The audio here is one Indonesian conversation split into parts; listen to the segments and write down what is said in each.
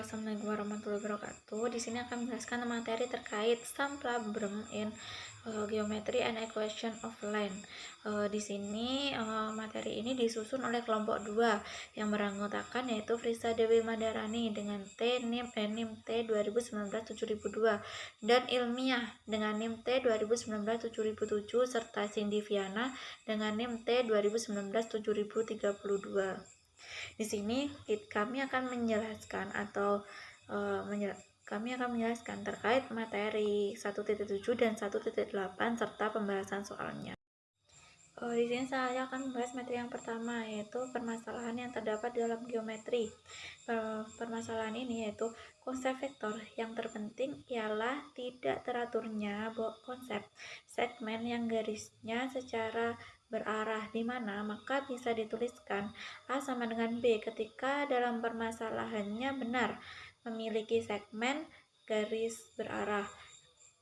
Assalamualaikum warahmatullahi wabarakatuh. Di sini akan menjelaskan materi terkait some problem in geometry and equation of line. Di sini materi ini disusun oleh kelompok 2 yang beranggotakan yaitu Frisa Dewi Madarani dengan NIM T 2019-7002 dan Ilmiah dengan NIM T 2019-7007 serta Cindy Viana dengan NIM T 2019-7032. Di sini kami akan menjelaskan terkait materi 1.7 dan 1.8 serta pembahasan soalnya. Di sini saya akan membahas materi yang pertama, yaitu permasalahan yang terdapat dalam geometri. Permasalahan ini yaitu konsep vektor. Yang terpenting ialah tidak teraturnya konsep segmen yang garisnya secara berarah, di mana maka bisa dituliskan A sama dengan B ketika dalam permasalahannya benar memiliki segmen garis berarah.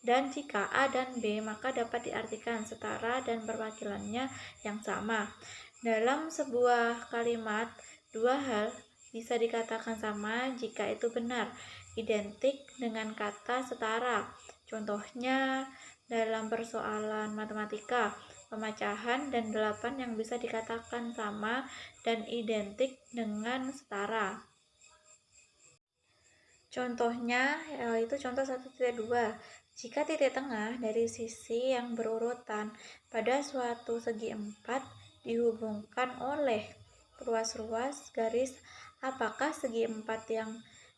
Dan jika A dan B maka dapat diartikan setara dan perwakilannya yang sama. Dalam sebuah kalimat, dua hal bisa dikatakan sama jika itu benar, identik dengan kata setara. Contohnya dalam persoalan matematika, pemecahan dan 8 yang bisa dikatakan sama dan identik dengan setara. Contohnya yaitu contoh 1.2. Jika titik tengah dari sisi yang berurutan pada suatu segi 4 dihubungkan oleh ruas-ruas garis, apakah segi 4 yang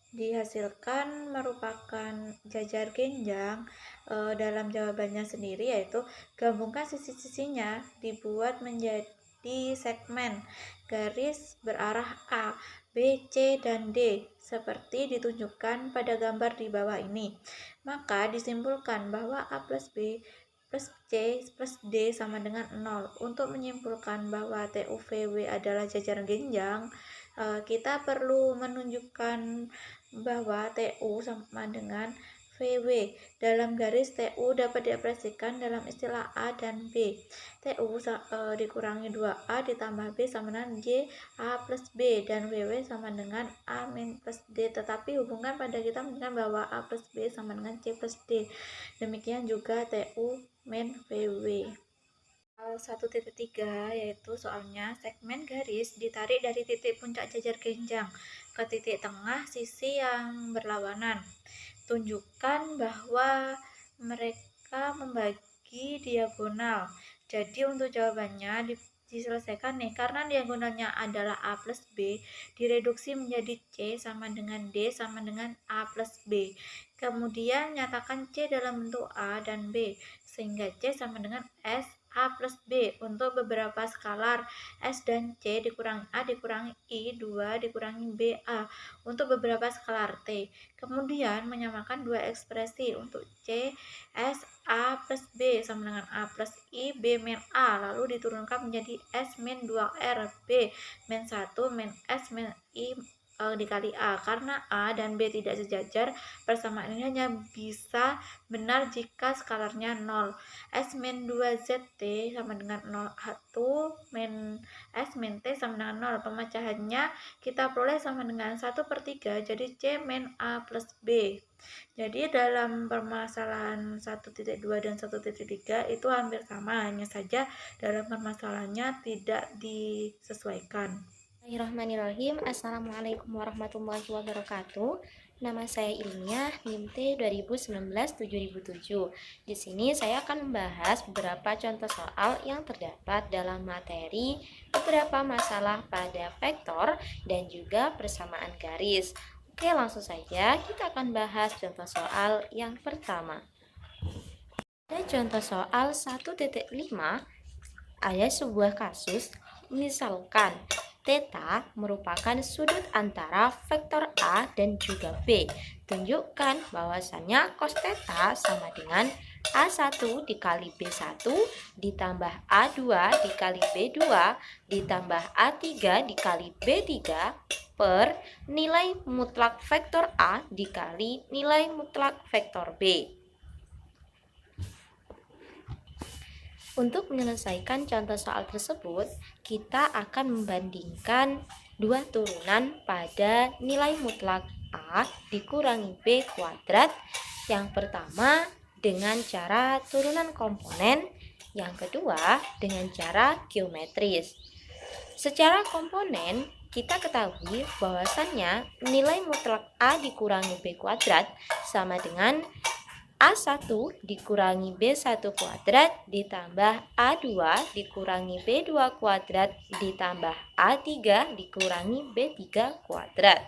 dihasilkan merupakan jajar genjang? Dalam jawabannya sendiri yaitu gabungkan sisi-sisinya dibuat menjadi segmen garis berarah A, B, C, dan D seperti ditunjukkan pada gambar di bawah ini. Maka disimpulkan bahwa A plus B plus C plus D sama dengan 0. Untuk menyimpulkan bahwa TUVW adalah jajar genjang, kita perlu menunjukkan bahwa TU sama dengan VW. Dalam garis TU dapat diekspresikan dalam istilah A dan B. TU dikurangi 2A ditambah B sama dengan J A plus B, dan VW sama dengan A min plus D. Tetapi hubungan pada kita menunjukkan bahwa A plus B sama dengan C plus D. Demikian juga TU min VW. 1.3 yaitu soalnya segmen garis ditarik dari titik puncak jajar genjang ke titik tengah sisi yang berlawanan. Tunjukkan bahwa mereka membagi diagonal. Jadi untuk jawabannya diselesaikan nih, karena diagonalnya adalah A plus B, direduksi menjadi C sama dengan D sama dengan A plus B. Kemudian nyatakan C dalam bentuk A dan B, sehingga C sama dengan S A plus B. Untuk beberapa skalar S dan C dikurangi A dikurangi I 2 dikurangi BA untuk beberapa skalar T. Kemudian menyamakan dua ekspresi untuk C S A plus B sama dengan A plus I B min A, lalu diturunkan menjadi S min 2R B min 1 min S min I dikali A. Karena A dan B tidak sejajar, persamaan ini hanya bisa benar jika skalarnya 0. S min 2ZT sama dengan 0, 1 min S min T sama dengan 0. Pemecahannya kita peroleh sama dengan 1/3, jadi C min A plus B. Jadi dalam permasalahan 1.2 dan 1.3 itu hampir sama, hanya saja dalam permasalahannya tidak disesuaikan. Bismillahirrahmanirrahim. Assalamualaikum warahmatullahi wabarakatuh. Nama saya Ilmiah, NIM T 2019-7007. Di sini saya akan membahas beberapa contoh soal yang terdapat dalam materi beberapa masalah pada vektor dan juga persamaan garis. Oke, langsung saja kita akan bahas contoh soal yang pertama. Pada contoh soal 1.5 ada sebuah kasus, misalkan Theta merupakan sudut antara vektor A dan juga B. Tunjukkan bahwasannya cos theta sama dengan A1 dikali B1 ditambah A2 dikali B2 ditambah A3 dikali B3 per nilai mutlak vektor A dikali nilai mutlak vektor B. Untuk menyelesaikan contoh soal tersebut, kita akan membandingkan dua turunan pada nilai mutlak A dikurangi B kuadrat. Yang pertama dengan cara turunan komponen, yang kedua dengan cara geometris. Secara komponen, kita ketahui bahwasannya nilai mutlak A dikurangi B kuadrat sama dengan A1 dikurangi B1 kuadrat ditambah A2 dikurangi B2 kuadrat ditambah A3 dikurangi B3 kuadrat.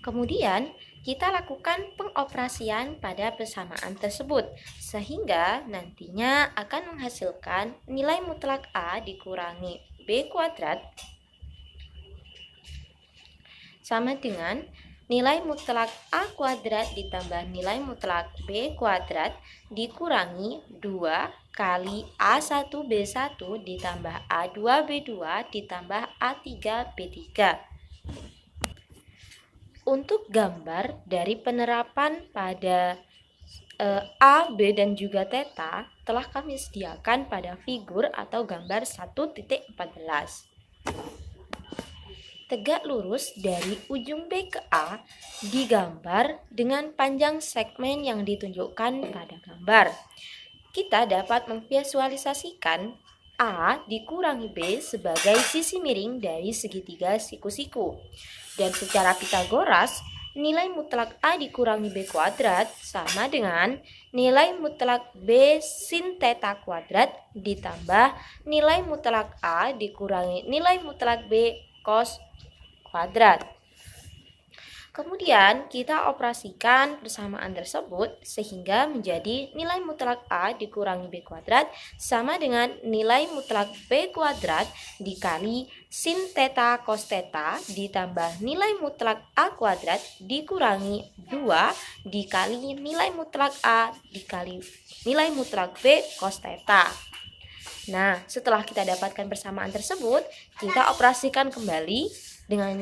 Kemudian kita lakukan pengoperasian pada persamaan tersebut sehingga nantinya akan menghasilkan nilai mutlak A dikurangi B kuadrat sama dengan nilai mutlak A kuadrat ditambah nilai mutlak B kuadrat dikurangi 2 kali A1 B1 ditambah A2 B2 ditambah A3 B3. Untuk gambar dari penerapan pada A, B, dan juga theta telah kami sediakan pada figur atau gambar 1.14. Tegak lurus dari ujung B ke A digambar dengan panjang segmen yang ditunjukkan pada gambar. Kita dapat memvisualisasikan A dikurangi B sebagai sisi miring dari segitiga siku-siku. Dan secara Pitagoras, nilai mutlak A dikurangi B kuadrat sama dengan nilai mutlak B sin theta kuadrat ditambah nilai mutlak A dikurangi nilai mutlak B cos kuadrat. Kemudian kita operasikan persamaan tersebut sehingga menjadi nilai mutlak A dikurangi B kuadrat sama dengan nilai mutlak B kuadrat dikali sin theta cos theta ditambah nilai mutlak A kuadrat dikurangi 2 dikali nilai mutlak A dikali nilai mutlak B cos theta. Nah, setelah kita dapatkan persamaan tersebut, kita operasikan kembali dengan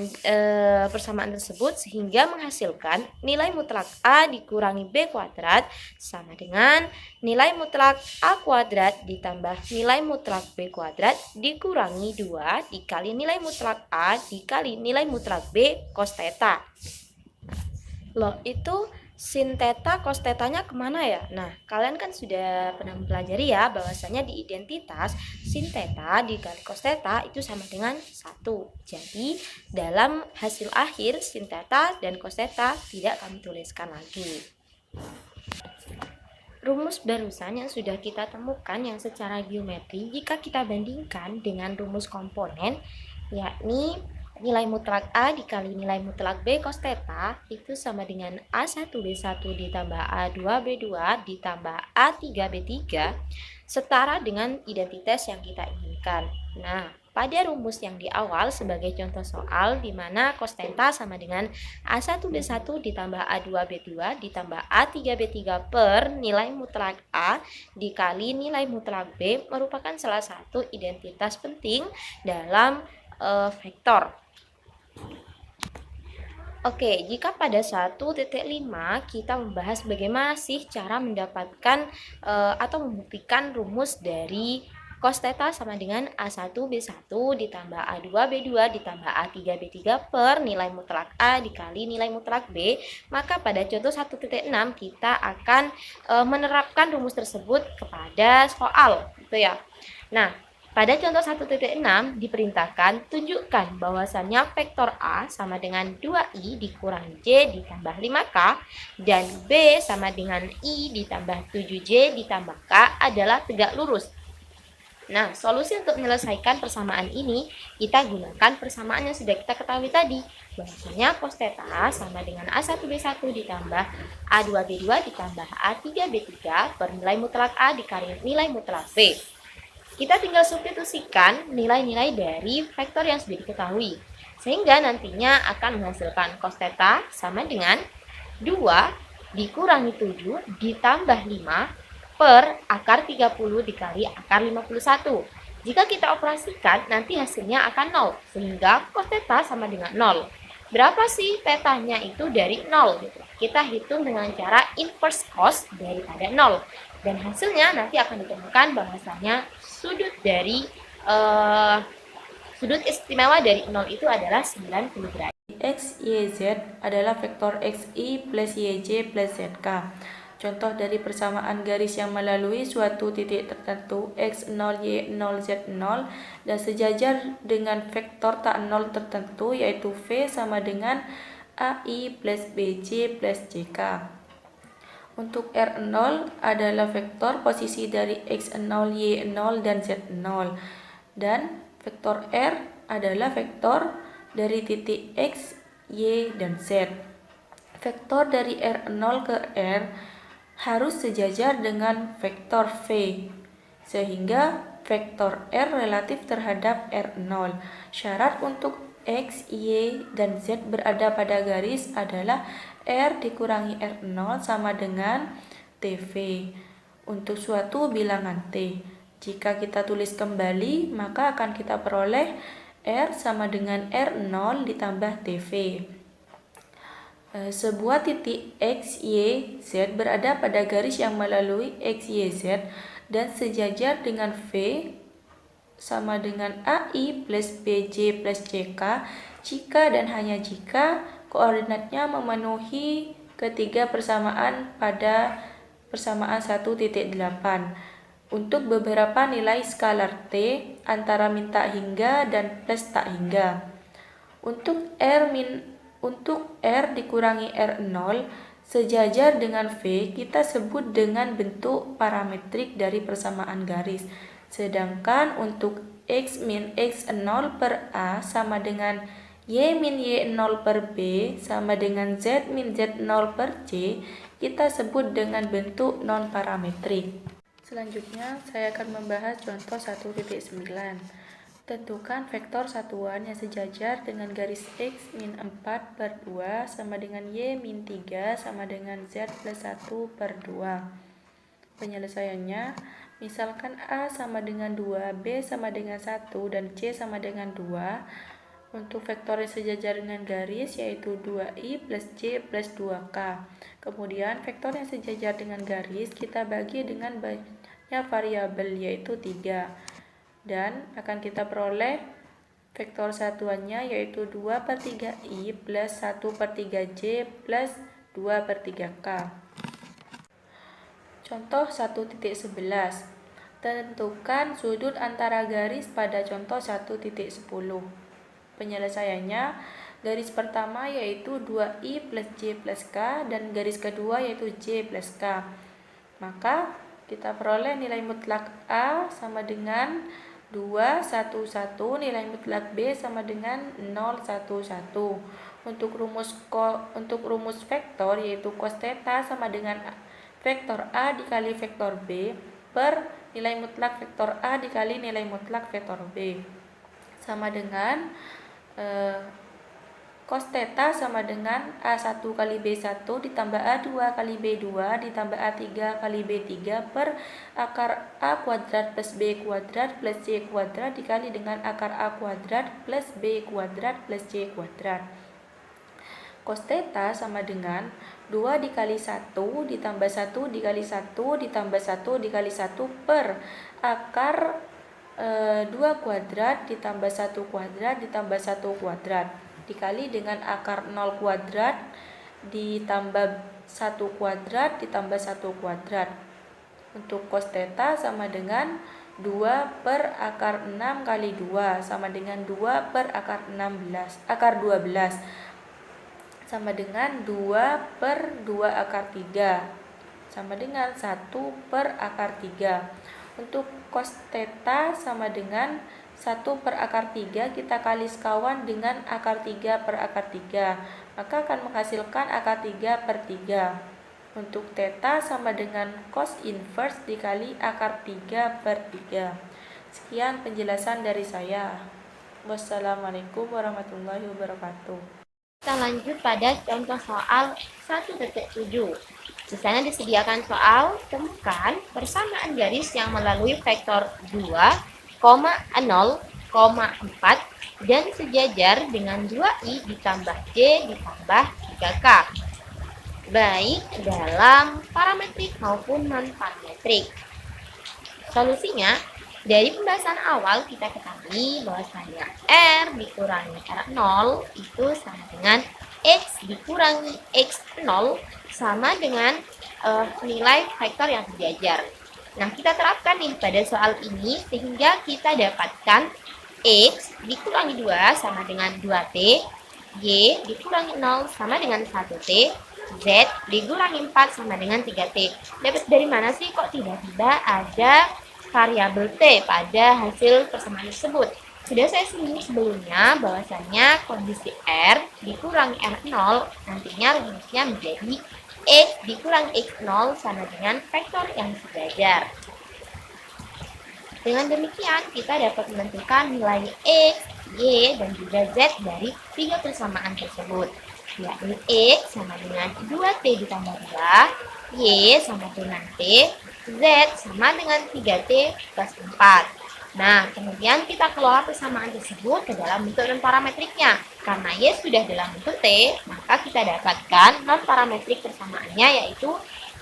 persamaan tersebut sehingga menghasilkan nilai mutlak A dikurangi B kuadrat sama dengan nilai mutlak A kuadrat ditambah nilai mutlak B kuadrat dikurangi 2 dikali nilai mutlak A dikali nilai mutlak B cos theta. Loh, itu sin theta cos theta-nya kemana ya? Nah, kalian kan sudah pernah mempelajari ya bahwasanya di identitas sin theta dikali cos theta itu sama dengan 1. Jadi, dalam hasil akhir sin theta dan cos theta tidak kami tuliskan lagi. Rumus barusan yang sudah kita temukan yang secara geometri jika kita bandingkan dengan rumus komponen, yakni nilai mutlak A dikali nilai mutlak B cos theta itu sama dengan A1 B1 ditambah A2 B2 ditambah A3 B3 setara dengan identitas yang kita inginkan. Nah, pada rumus yang di awal sebagai contoh soal di mana cos theta sama dengan A1 B1 ditambah A2 B2 ditambah A3 B3 per nilai mutlak A dikali nilai mutlak B merupakan salah satu identitas penting dalam vektor. Oke, jika pada 1.5 kita membahas bagaimana sih cara mendapatkan atau membuktikan rumus dari cos theta sama dengan A1 B1 ditambah A2 B2 ditambah A3 B3 per nilai mutlak A dikali nilai mutlak B, maka pada contoh 1.6 kita akan menerapkan rumus tersebut kepada soal, gitu ya. Nah, pada contoh 1.6 diperintahkan tunjukkan bahwasannya vektor A sama dengan 2i dikurangi J ditambah 5K dan B sama dengan I ditambah 7J ditambah K adalah tegak lurus. Nah, solusi untuk menyelesaikan persamaan ini kita gunakan persamaan yang sudah kita ketahui tadi, bahwasanya cos theta sama dengan A1 B1 ditambah A2 B2 ditambah A3 B3 per nilai mutlak A dikali nilai mutlak B. Kita tinggal substitusikan nilai-nilai dari vektor yang sudah diketahui, sehingga nantinya akan menghasilkan cos theta sama dengan 2 dikurangi 7 ditambah 5 per akar 30 dikali akar 51. Jika kita operasikan, nanti hasilnya akan 0, sehingga cos theta sama dengan 0. Berapa sih tetanya itu dari 0? Gitu. Kita hitung dengan cara inverse cos daripada 0. Dan hasilnya nanti akan ditemukan bahwasanya sudut dari Sudut istimewa dari 0 itu adalah 90 derajat. X, Y, Z adalah vektor XY plus YJ plus ZK. Contoh dari persamaan garis yang melalui suatu titik tertentu X0, Y0, Z0 dan sejajar dengan vektor tak nol tertentu yaitu V sama dengan AI plus BJ plus JK. Untuk R0 adalah vektor posisi dari X0, Y0, dan Z0. Dan vektor R adalah vektor dari titik X, Y, dan Z. Vektor dari R0 ke R harus sejajar dengan vektor V, sehingga vektor R relatif terhadap R0. Syarat untuk X, Y, dan Z berada pada garis adalah R dikurangi R0 sama dengan TV untuk suatu bilangan T. Jika kita tulis kembali, maka akan kita peroleh R sama dengan R0 ditambah TV. Sebuah titik X, Y, Z berada pada garis yang melalui X, Y, Z dan sejajar dengan V sama dengan AI plus BJ plus JK jika dan hanya jika koordinatnya memenuhi ketiga persamaan pada persamaan 1.8 untuk beberapa nilai skalar T antara min tak hingga dan plus tak hingga. Untuk R dikurangi R0 sejajar dengan V kita sebut dengan bentuk parametrik dari persamaan garis. Sedangkan untuk X min X0 per A sama dengan Y min Y0 per B sama dengan Z min Z0 per C kita sebut dengan bentuk non-parametrik. Selanjutnya saya akan membahas contoh 1.9. Tentukan vektor satuan yang sejajar dengan garis X min 4 per 2 sama dengan Y min 3 sama dengan Z plus 1 per 2. Penyelesaiannya, misalkan A sama dengan 2, B sama dengan 1, dan C sama dengan 2. Untuk vektor yang sejajar dengan garis yaitu 2i plus C plus 2k. Kemudian vektor yang sejajar dengan garis kita bagi dengan banyaknya variabel yaitu 3. Dan akan kita peroleh vektor satuannya yaitu 2 per 3i plus 1 per 3j plus 2 per 3k. Contoh 1.11. Tentukan sudut antara garis pada contoh 1.10. Penyelesaiannya, garis pertama yaitu 2i plus j plus k dan garis kedua yaitu j plus k. Maka kita peroleh nilai mutlak A sama dengan 2, 1, 1, nilai mutlak B sama dengan 0, 1, 1. Untuk rumus vektor yaitu cos theta sama dengan vektor A dikali vektor B per nilai mutlak vektor A dikali nilai mutlak vektor B sama dengan cos theta sama dengan A1 kali B1 ditambah A2 kali B2 ditambah A3 kali B3 per akar A kuadrat plus B kuadrat plus C kuadrat dikali dengan akar A kuadrat plus B kuadrat plus C kuadrat. Cos theta sama dengan 2 dikali 1 ditambah 1 dikali 1 ditambah 1 dikali 1 per akar 2 kuadrat ditambah 1 kuadrat ditambah 1 kuadrat dikali dengan akar 0 kuadrat ditambah 1 kuadrat ditambah 1 kuadrat. Untuk cos theta sama dengan 2 per akar 6 kali 2 sama dengan 2 per akar 12 sama dengan 2 per 2 akar 3 sama dengan 1 per akar 3. Untuk cos theta sama dengan 1 per akar 3 kita kali sekawan dengan akar 3 per akar 3 maka akan menghasilkan akar 3 per 3. Untuk theta sama dengan cos inverse dikali akar 3 per 3. Sekian penjelasan dari saya. Wassalamualaikum warahmatullahi wabarakatuh. Kita lanjut pada contoh soal 1.7. Di sana disediakan soal temukan persamaan garis yang melalui vektor 2, 0,4 dan sejajar dengan 2i ditambah j ditambah 3k, baik dalam parametrik maupun non-parametrik. Solusinya, Dari pembahasan awal kita ketahui bahwasanya R dikurangi R0 itu sama dengan X dikurangi X0 sama dengan nilai vektor yang sejajar. Nah, kita terapkan nih pada soal ini sehingga kita dapatkan X dikurangi 2 sama dengan 2T, Y dikurangi 0 sama dengan 1T, Z dikurangi 4 sama dengan 3T. Dapat dari mana sih kok tiba-tiba ada variabel T pada hasil persamaan tersebut? Sudah saya singgung sebelumnya bahwasanya kondisi R dikurangi R0 nantinya rumusnya menjadi X dikurangi X0 sama dengan vektor yang sejajar. Dengan demikian, kita dapat menentukan nilai X, Y, dan juga Z dari tiga persamaan tersebut, yakni X sama dengan 2T ditambah 2, Y sama dengan T, Z sama dengan 3T plus 4. Nah, kemudian kita kelola persamaan tersebut ke dalam bentuk non-parametriknya. Karena Y sudah dalam bentuk T, maka kita dapatkan non-parametrik persamaannya yaitu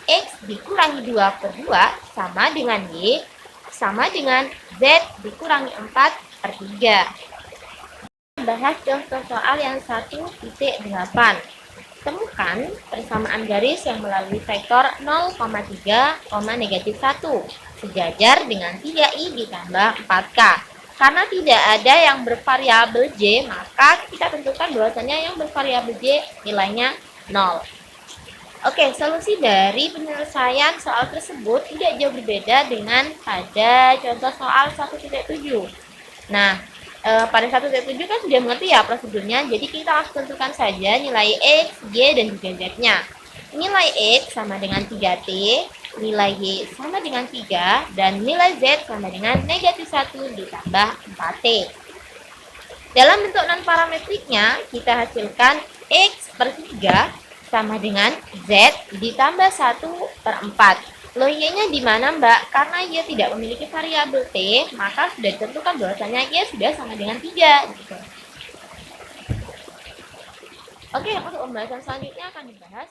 X dikurangi 2 per 2 sama dengan Y sama dengan Z dikurangi 4 per 3. Bahas contoh soal yang 1.8. Temukan persamaan garis yang melalui vektor 0,3, negatif 1 sejajar dengan 3i ditambah 4k. Karena tidak ada yang bervariabel J, maka kita tentukan bahwasanya yang bervariabel J nilainya 0. Oke, solusi dari penyelesaian soal tersebut tidak jauh berbeda dengan pada contoh soal 1.7. Nah, pada 1.7 kan sudah mengerti ya prosedurnya, jadi kita langsung tentukan saja nilai X, Y, dan juga Z-nya. Nilai X sama dengan 3T, nilai Y sama dengan 3, dan nilai Z sama dengan negatif 1 ditambah 4T. Dalam bentuk non-parametriknya, kita hasilkan X per 3 sama dengan Z ditambah 1 per 4. Loh, Y-nya di mana, Mbak? Karena Y tidak memiliki variabel T, maka sudah ditentukan bahwasanya Y sudah sama dengan 3. Gitu. Oke, untuk pembahasan selanjutnya akan dibahas